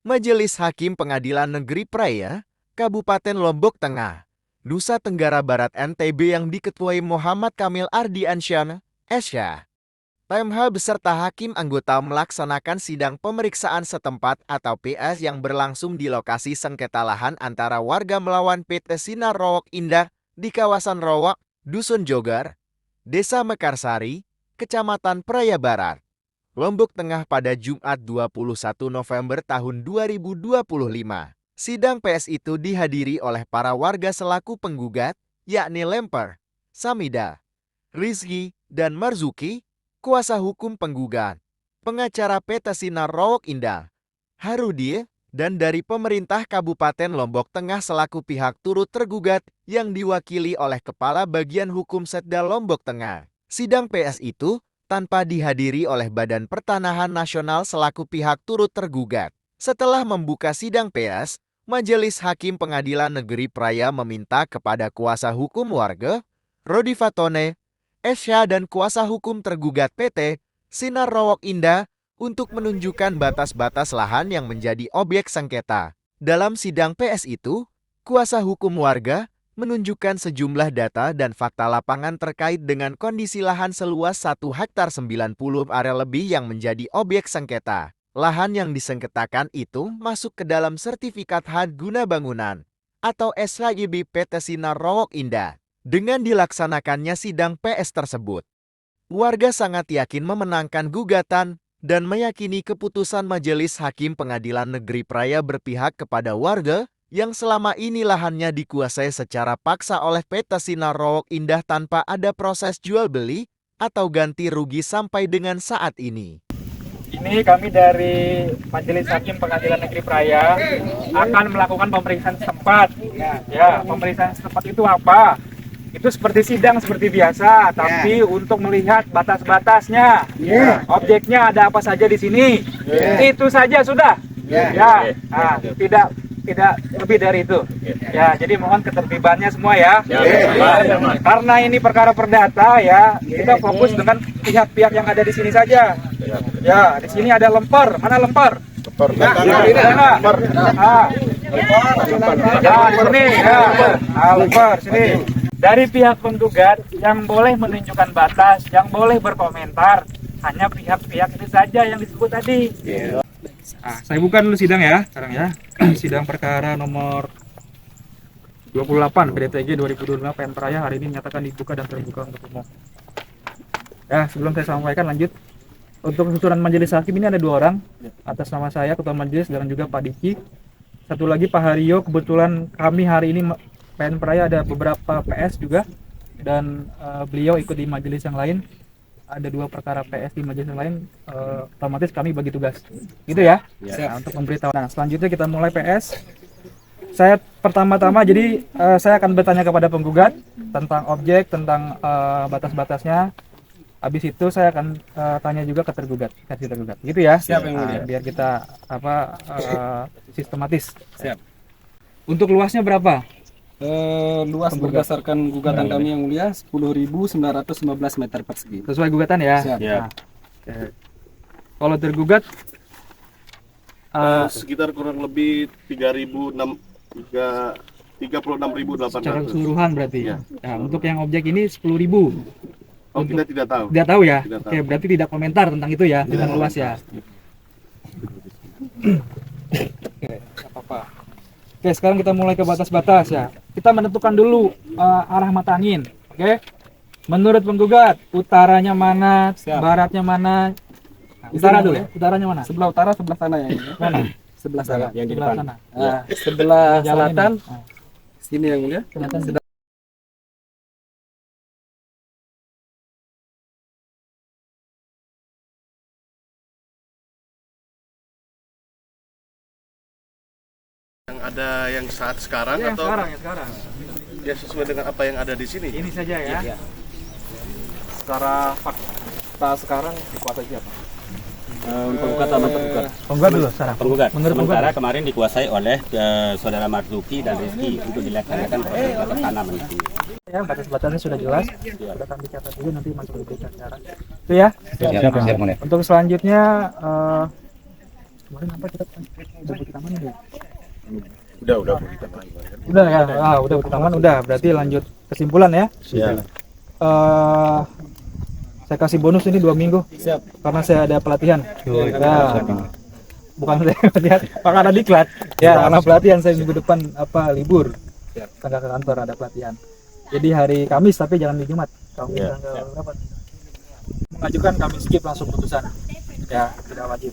Majelis Hakim Pengadilan Negeri Praia, Kabupaten Lombok Tengah, Nusa Tenggara Barat NTB yang diketuai Muhammad Kamil Ardiansyah, SH. PMH beserta hakim anggota melaksanakan sidang pemeriksaan setempat atau PS yang berlangsung di lokasi sengketa lahan antara warga melawan PT Sinar Rowok Indah di kawasan Rowok, Dusun Jogar, Desa Mekarsari, Kecamatan Praia Barat, Lombok Tengah pada Jumat 21 November tahun 2025. Sidang PS itu dihadiri oleh para warga selaku penggugat, yakni Lemper, Samida, Rizky, dan Marzuki, kuasa hukum penggugat, pengacara PT Sinar Rowok Indah, Harudie, dan dari pemerintah Kabupaten Lombok Tengah selaku pihak turut tergugat yang diwakili oleh Kepala Bagian Hukum Setda Lombok Tengah. Sidang PS itu tanpa dihadiri oleh Badan Pertanahan Nasional selaku pihak turut tergugat. Setelah membuka sidang PS, Majelis Hakim Pengadilan Negeri Praia meminta kepada kuasa hukum warga, Rodi Fatone, Esya dan kuasa hukum tergugat PT Sinar Rowok Indah untuk menunjukkan batas-batas lahan yang menjadi objek sengketa. Dalam sidang PS itu, kuasa hukum warga menunjukkan sejumlah data dan fakta lapangan terkait dengan kondisi lahan seluas 1 hektar 90 area lebih yang menjadi objek sengketa. Lahan yang disengketakan itu masuk ke dalam sertifikat hak guna bangunan atau SHGB PT Sinar Rowok Indah. Dengan dilaksanakannya sidang PS tersebut, warga sangat yakin memenangkan gugatan dan meyakini keputusan Majelis Hakim Pengadilan Negeri Praia berpihak kepada warga yang selama ini lahannya dikuasai secara paksa oleh PT Sinar Rowok Indah tanpa ada proses jual beli atau ganti rugi sampai dengan saat ini. Ini kami dari Majelis Hakim Pengadilan Negeri Praia akan melakukan pemeriksaan setempat. Ya, pemeriksaan setempat itu apa? Itu seperti sidang seperti biasa, tapi untuk melihat batas-batasnya, objeknya ada apa saja di sini. Itu saja sudah. Ya, nah, tidak lebih dari itu. Ya, jadi mohon ketertibannya semua ya. Karena ini perkara perdata ya, kita fokus dengan pihak-pihak yang ada di sini saja. Ya, di sini ada Lemper. Mana Lemper? Lemper. Lemper sini. Dari pihak penggugat yang boleh menunjukkan batas, yang boleh berkomentar, hanya pihak-pihak itu saja yang disebut tadi. Nah, saya buka dulu sidang ya, sekarang ya. Sidang perkara nomor 28 PDTG 2025 PM Praia hari ini menyatakan dibuka dan terbuka untuk umum. Ya, sebelum saya sampaikan lanjut. Untuk susunan majelis hakim ini ada 2 orang, atas nama saya Ketua Majelis dan juga Pak Diki. Satu lagi Pak Haryo, kebetulan kami hari ini PM Praia ada beberapa PS juga, dan beliau ikut di majelis yang lain. Ada 2 perkara PS di majelis yang lain, otomatis kami bagi tugas. Gitu ya? Nah, untuk memberitahu. Nah, selanjutnya kita mulai PS. Saya pertama-tama jadi saya akan bertanya kepada penggugat tentang objek, tentang batas-batasnya. Habis itu saya akan tanya juga ke tergugat, versi tergugat. Gitu ya? Siap, yang mulia. Biar kita sistematis. Siap. Untuk luasnya berapa? Luas berdasarkan gugatan kami yang mulia 10.915 meter persegi. Sesuai gugatan ya? Siap. Nah, kalau tergugat sekitar kurang lebih 36.800 secara keseluruhan berarti. Ya. Nah, untuk yang objek ini 10.000. Oh, kita tidak tahu. Tidak tahu ya? Tidak tahu. Oke, berarti tidak komentar tentang itu ya, tentang luas ya. Oke, apa-apa. Oke, sekarang kita mulai ke batas-batas ya. Kita menentukan dulu arah mata angin. Oke. Menurut penggugat, utaranya mana, baratnya mana? Utara dulu ya. Utaranya mana? Sebelah utara, sebelah sana ya. Mana? Sebelah sana. Yang di depan. Sana. Sebelah Jalan selatan. ini. Sini yang mulia. Selatan. Yang ada yang saat sekarang Ya, atau sekarang. ya sesuai dengan apa yang ada di sini? Ini saja ya. Secara fakta sekarang dikuasai siapa? Penggugat sama tergugat. Penggugat dulu sekarang. Penggugat. Menurut Sementara penggugat. kemarin dikuasai oleh saudara Marzuki dan Rizky untuk dilaksanakan proses batas tanam di sini. Ya, batas-batasnya sudah jelas. Sudah kami catat dulu, nanti masuk ke sekarang. Itu ya. Siap, Untuk selanjutnya Kemarin apa kita jemput ke taman ya? Udah. Udah ya, udah ke taman udah. Berarti lanjut kesimpulan ya. Siap. Saya kasih bonus ini 2 minggu. Siap. Karena saya ada pelatihan. Ya. Bukan saya pelatihan, Pak ada diklat. Ya, karena pelatihan saya minggu depan libur. Tanggal ke kantor ada pelatihan. Jadi hari Kamis tapi jangan di Jumat. Kamis tanggal berapa? Mengajukan kami skip langsung putusan. Ya, tidak wajib.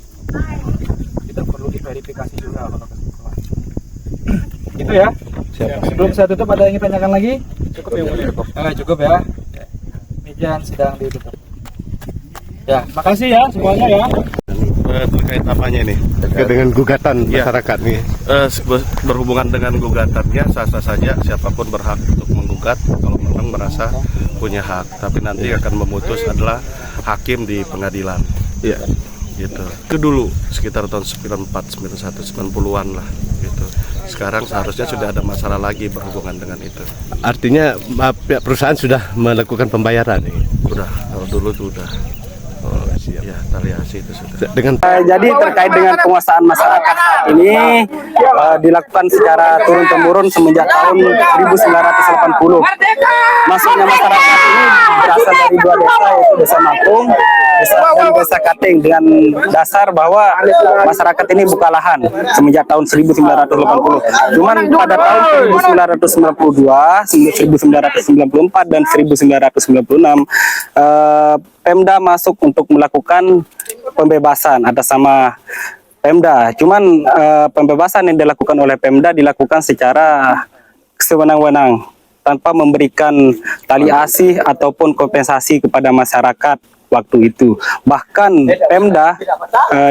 Kita perlu diverifikasi juga kalau kesimpulan. Gitu ya. Siap. Sebelum saya tutup ada yang ingin tanyakan lagi? Cukup ya, cukup ya. Meja sedang ditutup. Ya, makasih ya semuanya ya. Terkait apanya ini? Dengan gugatan Ya. masyarakat nih. Berhubungan dengan gugatannya, sah-sah saja siapapun berhak untuk menggugat kalau memang merasa punya hak. Tapi nanti akan memutus adalah hakim di pengadilan. Iya. Gitu. Itu dulu sekitar tahun 94, 91, 90-an lah gitu. Sekarang seharusnya sudah ada masalah lagi berhubungan dengan itu. Artinya pihak perusahaan sudah melakukan pembayaran nih. Udah, kalau dulu tuh udah. Oh, siap. Ya, taliasi itu sudah. Dengan Jadi terkait dengan penguasaan masyarakat saat ini dilakukan secara turun-temurun semenjak tahun 1980. Masuknya masyarakat ini berasal dari 2 desa, yaitu Desa Makung dan Desa Kating, dengan dasar bahwa masyarakat ini buka lahan semenjak tahun 1980. Cuman pada tahun 1992, 1994 dan 1996 Pemda masuk untuk melakukan pembebasan atas nama Pemda. Cuman pembebasan yang dilakukan oleh Pemda dilakukan secara sewenang-wenang tanpa memberikan tali asih ataupun kompensasi kepada masyarakat waktu itu. Bahkan Pemda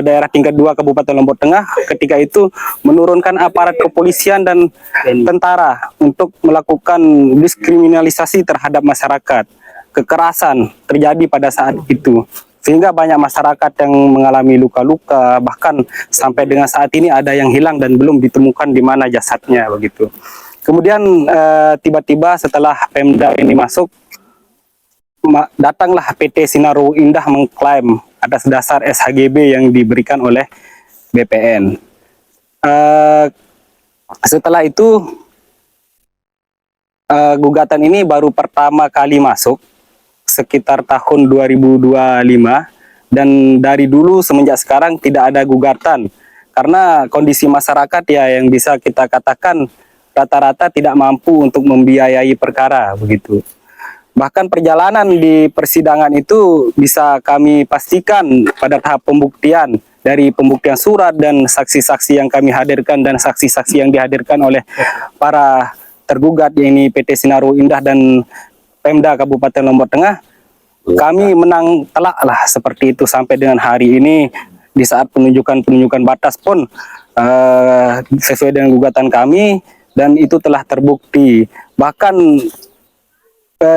daerah tingkat 2 Kabupaten Lombok Tengah ketika itu menurunkan aparat kepolisian dan tentara untuk melakukan diskriminalisasi terhadap masyarakat. Kekerasan terjadi pada saat itu, sehingga banyak masyarakat yang mengalami luka-luka, bahkan sampai dengan saat ini ada yang hilang dan belum ditemukan di mana jasadnya begitu. Kemudian tiba-tiba setelah Pemda ini masuk, datanglah PT Sinarwo Indah mengklaim atas dasar SHGB yang diberikan oleh BPN. Setelah itu gugatan ini baru pertama kali masuk sekitar tahun 2025, dan dari dulu semenjak sekarang tidak ada gugatan karena kondisi masyarakat ya yang bisa kita katakan rata-rata tidak mampu untuk membiayai perkara begitu. Bahkan perjalanan di persidangan itu bisa kami pastikan pada tahap pembuktian, dari pembuktian surat dan saksi-saksi yang kami hadirkan dan saksi-saksi yang dihadirkan oleh para tergugat, yaitu PT Sinarwo Indah dan Pemda Kabupaten Lombok Tengah, kami menang telak lah seperti itu sampai dengan hari ini. Di saat penunjukan batas pun sesuai dengan gugatan kami, dan itu telah terbukti. Bahkan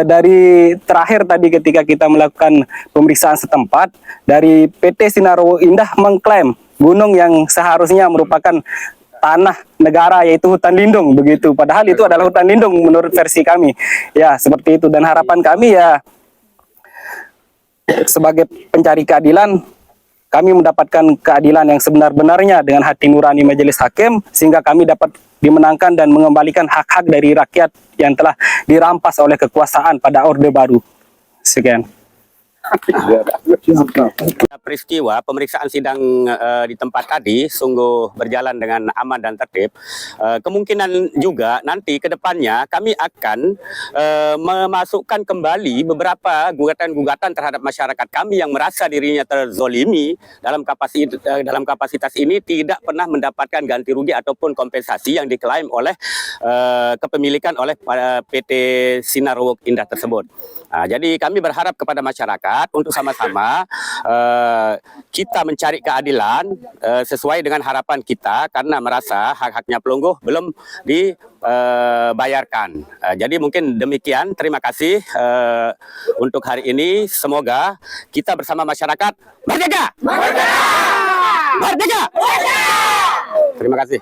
dari terakhir tadi ketika kita melakukan pemeriksaan setempat, dari PT Sinarwo Indah mengklaim gunung yang seharusnya merupakan tanah negara, yaitu hutan lindung begitu, padahal itu adalah hutan lindung menurut versi kami. Ya, seperti itu, dan harapan kami ya sebagai pencari keadilan, kami mendapatkan keadilan yang sebenar-benarnya dengan hati nurani majelis hakim, sehingga kami dapat dimenangkan dan mengembalikan hak-hak dari rakyat yang telah dirampas oleh kekuasaan pada Orde Baru. Sekian. Peristiwa pemeriksaan sidang di tempat tadi sungguh berjalan dengan aman dan tertib. Kemungkinan juga nanti ke depannya kami akan memasukkan kembali beberapa gugatan-gugatan terhadap masyarakat kami yang merasa dirinya terzolimi dalam kapasitas ini tidak pernah mendapatkan ganti rugi ataupun kompensasi yang diklaim oleh kepemilikan oleh PT Sinarwo Indah tersebut. Nah, jadi kami berharap kepada masyarakat untuk sama-sama kita mencari keadilan sesuai dengan harapan kita, karena merasa hak-haknya pelungguh belum dibayarkan. Jadi mungkin demikian, terima kasih untuk hari ini. Semoga kita bersama masyarakat merdeka! Merdeka! Merdeka! Terima kasih.